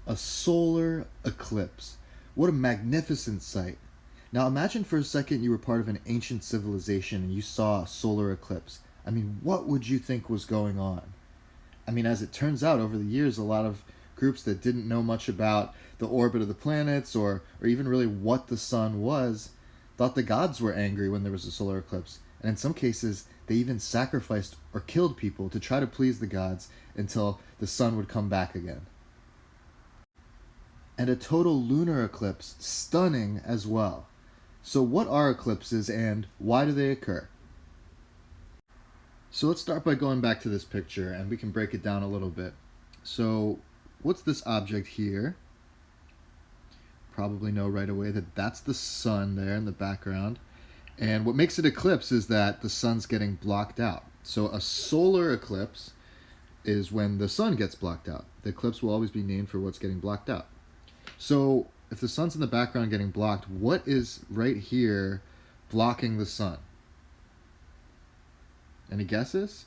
A solar eclipse. What a magnificent sight. Now imagine for a second you were part of an ancient civilization and you saw a solar eclipse. I mean, what would you think was going on? I mean, as it turns out, over the years, a lot of groups that didn't know much about the orbit of the planets or even really what the sun was thought the gods were angry when there was a solar eclipse. And in some cases, they even sacrificed or killed people to try to please the gods until the sun would come back again. And a total lunar eclipse, stunning as well. So what are eclipses and why do they occur? So let's start by going back to this picture and we can break it down a little bit. So what's this object here? Probably know right away that that's the sun there in the background. And what makes it eclipse is that the sun's getting blocked out. So a solar eclipse is when the sun gets blocked out. The eclipse will always be named for what's getting blocked out. So if the sun's in the background getting blocked, what is right here blocking the sun? Any guesses?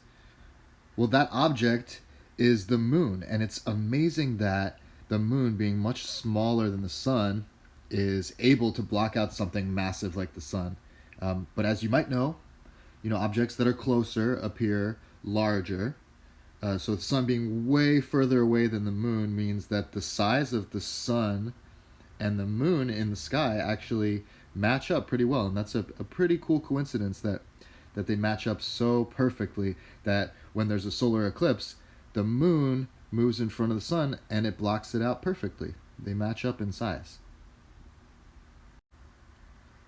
Well, that object is the moon, and it's amazing that the moon, being much smaller than the sun, is able to block out something massive like the sun. But as you might know, objects that are closer appear larger. So the sun being way further away than the moon means that the size of the sun and the moon in the sky actually match up pretty well. And that's a pretty cool coincidence that they match up so perfectly that when there's a solar eclipse, the moon moves in front of the sun and it blocks it out perfectly. They match up in size.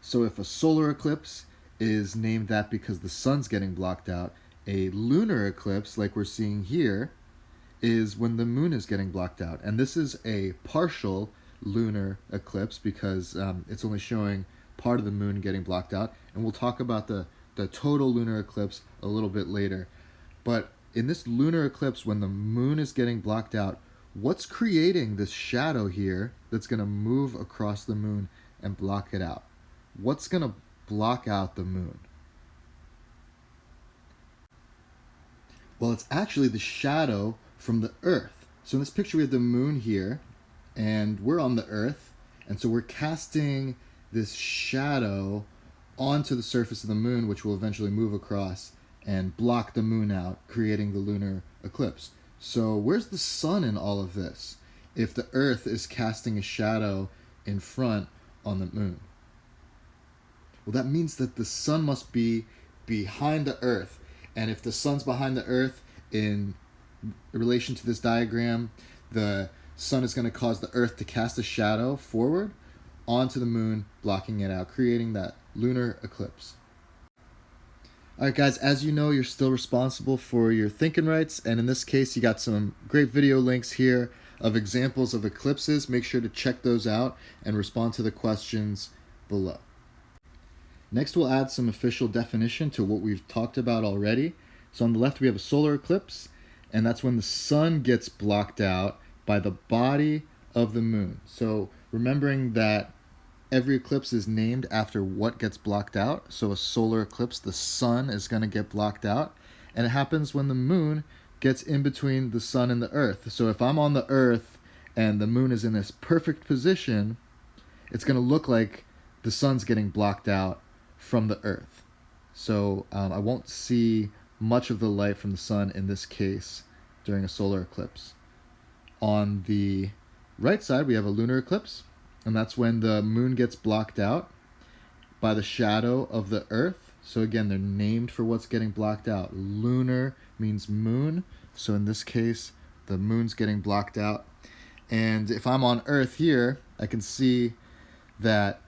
So if a solar eclipse is named that because the sun's getting blocked out, a lunar eclipse, like we're seeing here, is when the moon is getting blocked out. And this is a partial lunar eclipse because it's only showing part of the moon getting blocked out. And we'll talk about the total lunar eclipse a little bit later. But in this lunar eclipse, when the moon is getting blocked out, what's creating this shadow here that's going to move across the moon and block it out? What's going to block out the moon? Well, it's actually the shadow from the Earth. So in this picture, we have the moon here, and we're on the Earth, and so we're casting this shadow onto the surface of the moon, which will eventually move across and block the moon out, creating the lunar eclipse. So where's the sun in all of this if the Earth is casting a shadow in front on the moon? Well, that means that the sun must be behind the Earth. And if the sun's behind the Earth in relation to this diagram, the sun is going to cause the Earth to cast a shadow forward onto the moon, blocking it out, creating that lunar eclipse. All right, guys, as you know, you're still responsible for your thinking rights. And in this case, you got some great video links here of examples of eclipses. Make sure to check those out and respond to the questions below. Next, we'll add some official definition to what we've talked about already. So on the left, we have a solar eclipse, and that's when the sun gets blocked out by the body of the moon. So remembering that every eclipse is named after what gets blocked out. So a solar eclipse, the sun is going to get blocked out, and it happens when the moon gets in between the sun and the Earth. So if I'm on the Earth and the moon is in this perfect position, it's going to look like the sun's getting blocked out from the Earth. So I won't see much of the light from the sun in this case during a solar eclipse. On the right side, we have a lunar eclipse, and that's when the moon gets blocked out by the shadow of the Earth. So again, they're named for what's getting blocked out. Lunar means moon, so in this case, the moon's getting blocked out. And if I'm on Earth here, I can see that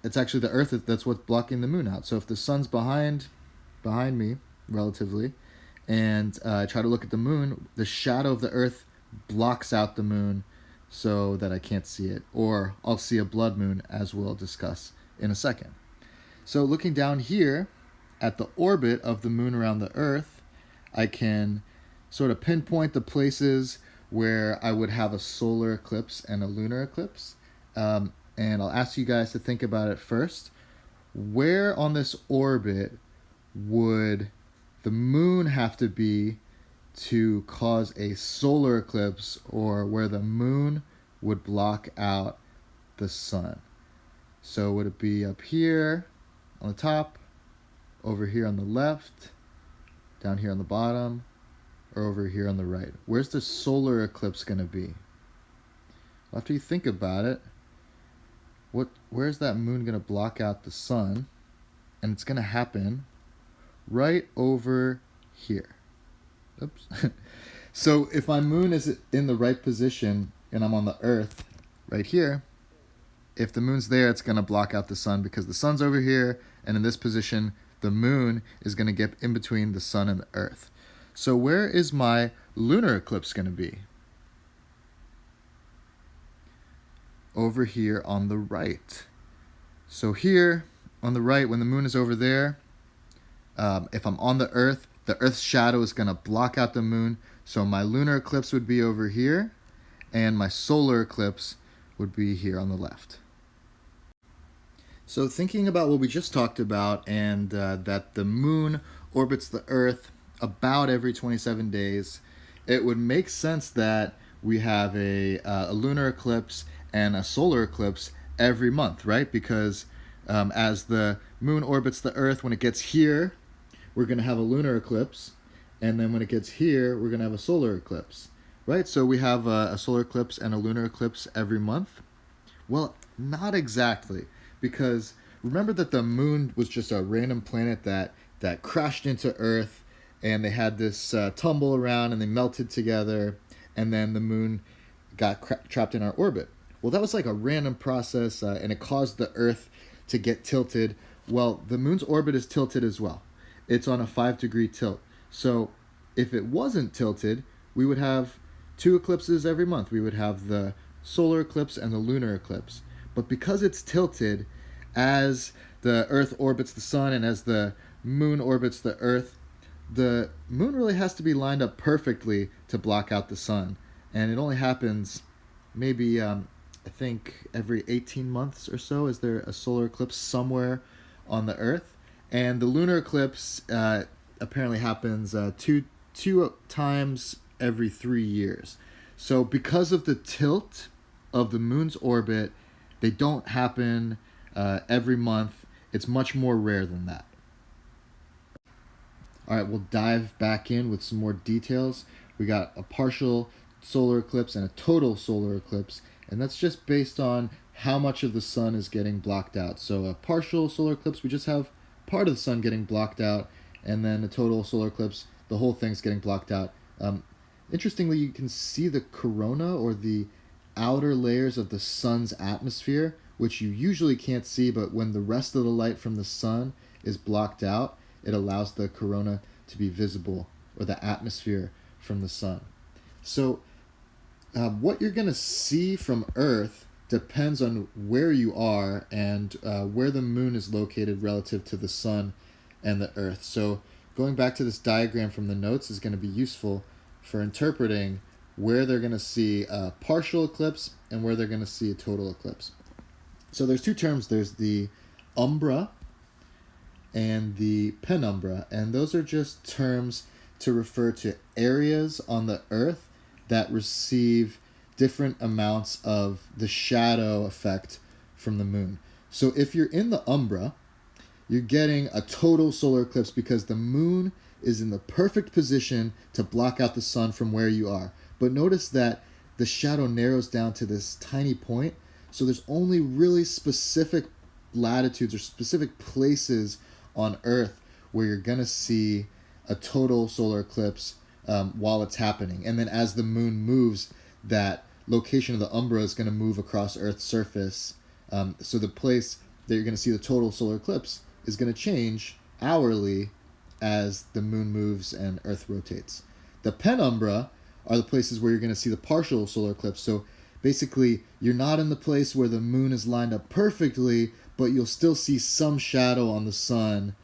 it's actually the Earth that's what's blocking the moon out. So if the sun's behind me, relatively, and I try to look at the moon, the shadow of the Earth blocks out the moon so that I can't see it. Or I'll see a blood moon, as we'll discuss in a second. So looking down here at the orbit of the moon around the Earth, I can sort of pinpoint the places where I would have a solar eclipse and a lunar eclipse. And I'll ask you guys to think about it first. Where on this orbit would the moon have to be to cause a solar eclipse, or where the moon would block out the sun? So would it be up here on the top, over here on the left, down here on the bottom, or over here on the right? Where's the solar eclipse going to be? After you think about it, where's that moon going to block out the sun? And it's going to happen right over here. Oops. So if my moon is in the right position and I'm on the Earth right here, if the moon's there, it's going to block out the sun because the sun's over here, and in this position, the moon is going to get in between the sun and the Earth. So where is my lunar eclipse going to be? Over here on the right. So here on the right, when the moon is over there, if I'm on the Earth's shadow is going to block out the moon. So my lunar eclipse would be over here, and my solar eclipse would be here on the left. So thinking about what we just talked about, and that the moon orbits the Earth about every 27 days, it would make sense that we have a lunar eclipse and a solar eclipse every month, right? Because as the moon orbits the Earth, when it gets here, we're going to have a lunar eclipse, and then when it gets here, we're going to have a solar eclipse, right? So we have a solar eclipse and a lunar eclipse every month. Well, not exactly, because remember that the moon was just a random planet that crashed into Earth, and they had this tumble around, and they melted together, and then the moon got trapped in our orbit. Well, that was like a random process, and it caused the Earth to get tilted. Well, the moon's orbit is tilted as well. It's on a 5-degree tilt. So if it wasn't tilted, we would have 2 eclipses every month. We would have the solar eclipse and the lunar eclipse. But because it's tilted, as the Earth orbits the sun and as the moon orbits the Earth, the moon really has to be lined up perfectly to block out the sun. And it only happens maybe, I think, every 18 months or so is there a solar eclipse somewhere on the Earth. And the lunar eclipse apparently happens two times every 3 years. So because of the tilt of the moon's orbit, they don't happen every month. It's much more rare than that. All right, we'll dive back in with some more details. We got a partial solar eclipse and a total solar eclipse, and that's just based on how much of the sun is getting blocked out. So a partial solar eclipse, we just have part of the sun getting blocked out, and then a total solar eclipse, the whole thing's getting blocked out. Interestingly, you can see the corona, or the outer layers of the sun's atmosphere, which you usually can't see, but when the rest of the light from the sun is blocked out, it allows the corona to be visible, or the atmosphere from the sun. So what you're going to see from Earth depends on where you are and where the moon is located relative to the sun and the Earth. So going back to this diagram from the notes is going to be useful for interpreting where they're going to see a partial eclipse and where they're going to see a total eclipse. So there's 2 terms. There's the umbra and the penumbra, and those are just terms to refer to areas on the Earth that receive different amounts of the shadow effect from the moon. So if you're in the umbra, you're getting a total solar eclipse because the moon is in the perfect position to block out the sun from where you are. But notice that the shadow narrows down to this tiny point, so there's only really specific latitudes or specific places on Earth where you're going to see a total solar eclipse while it's happening. And then as the moon moves, that location of the umbra is going to move across Earth's surface. So the place that you're going to see the total solar eclipse is going to change hourly as the moon moves and Earth rotates. The penumbra are the places where you're going to see the partial solar eclipse. So basically, you're not in the place where the moon is lined up perfectly, but you'll still see some shadow on the sun.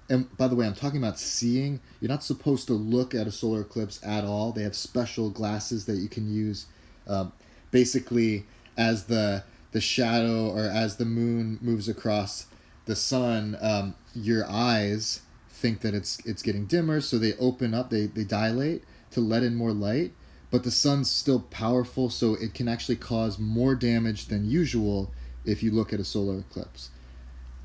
And by the way, I'm talking about seeing. You're not supposed to look at a solar eclipse at all. They have special glasses that you can use. Basically, as the shadow, or as the moon moves across the sun, your eyes think that it's getting dimmer, so they open up, they dilate to let in more light. But the sun's still powerful, so it can actually cause more damage than usual if you look at a solar eclipse.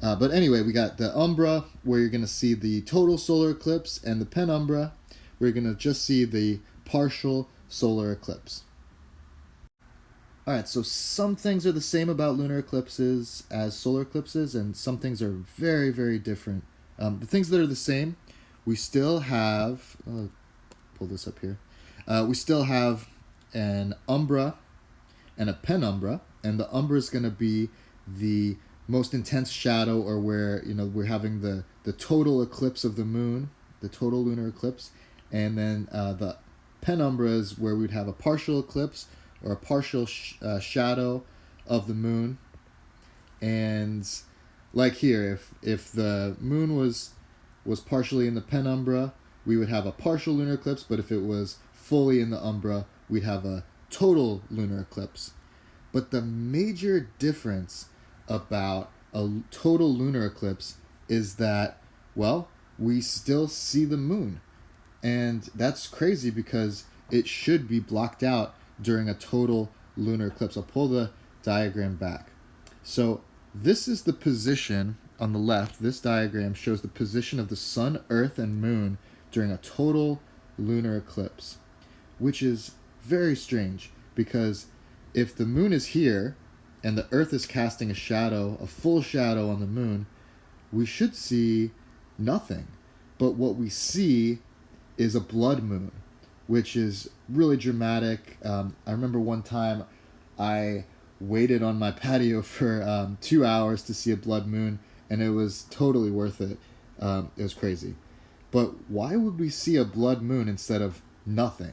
But anyway, we got the umbra, where you're going to see the total solar eclipse, and the penumbra, where you're going to just see the partial solar eclipse. All right, so some things are the same about lunar eclipses as solar eclipses, and some things are very, very different. The things that are the same, we still have, pull this up here, we still have an umbra and a penumbra, and the umbra is going to be the most intense shadow, or where we're having the total eclipse of the moon, the total lunar eclipse, and then the penumbra is where we'd have a partial eclipse or a partial shadow of the moon. And like here, if the moon was partially in the penumbra, we would have a partial lunar eclipse, but if it was fully in the umbra, we'd have a total lunar eclipse. But the major difference about a total lunar eclipse is that, well, we still see the moon. And that's crazy because it should be blocked out during a total lunar eclipse. I'll pull the diagram back. So this is the position on the left. This diagram shows the position of the sun, earth, and moon during a total lunar eclipse, which is very strange because if the moon is here and the earth is casting a shadow, a full shadow on the moon, we should see nothing. But what we see is a blood moon, which is really dramatic. I remember one time I waited on my patio for 2 hours to see a blood moon, and it was totally worth it. It was crazy. But why would we see a blood moon instead of nothing?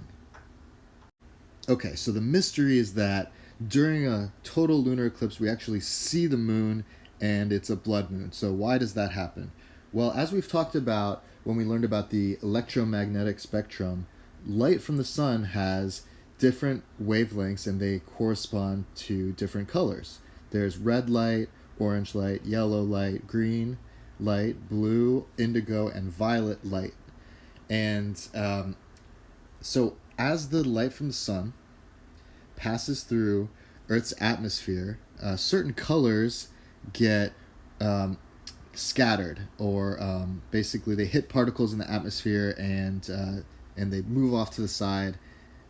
Okay, so the mystery is that during a total lunar eclipse, we actually see the moon, and it's a blood moon. So why does that happen? Well, as we've talked about when we learned about the electromagnetic spectrum, light from the sun has different wavelengths, and they correspond to different colors. There's red light, orange light, yellow light, green light, blue, indigo, and violet light. And so as the light from the sun passes through Earth's atmosphere, certain colors get scattered, or basically they hit particles in the atmosphere and they move off to the side.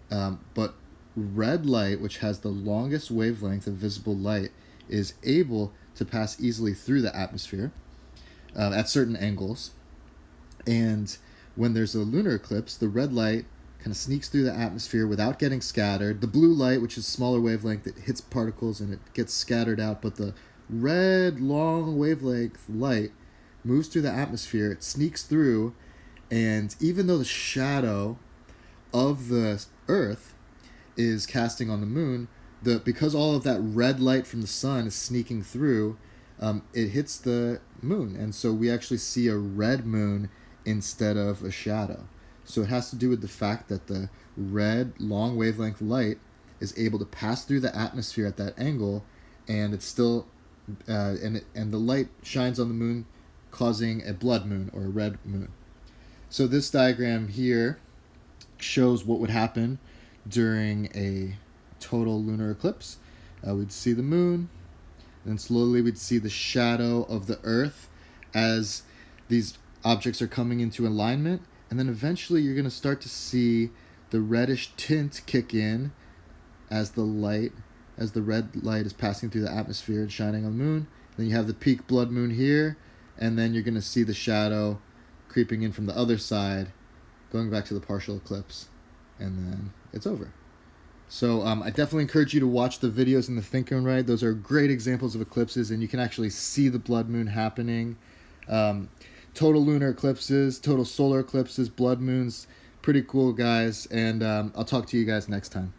But red light, which has the longest wavelength of visible light, is able to pass easily through the atmosphere at certain angles. And when there's a lunar eclipse, the red light kind of sneaks through the atmosphere without getting scattered. The blue light, which is smaller wavelength, it hits particles and it gets scattered out. But the red long wavelength light moves through the atmosphere, it sneaks through, and even though the shadow of the Earth is casting on the moon, because all of that red light from the sun is sneaking through, it hits the moon, and so we actually see a red moon instead of a shadow. So it has to do with the fact that the red long wavelength light is able to pass through the atmosphere at that angle, and it's still and the light shines on the moon, causing a blood moon or a red moon. So this diagram here shows what would happen during a total lunar eclipse. We'd see the moon, and slowly we'd see the shadow of the Earth as these objects are coming into alignment, and then eventually you're going to start to see the reddish tint kick in as the red light is passing through the atmosphere and shining on the moon. Then you have the peak blood moon here, and then you're going to see the shadow creeping in from the other side, going back to the partial eclipse, and then it's over. So I definitely encourage you to watch the videos in the Think and Write. Those are great examples of eclipses, and you can actually see the blood moon happening. Total lunar eclipses, total solar eclipses, blood moons, pretty cool, guys, and I'll talk to you guys next time.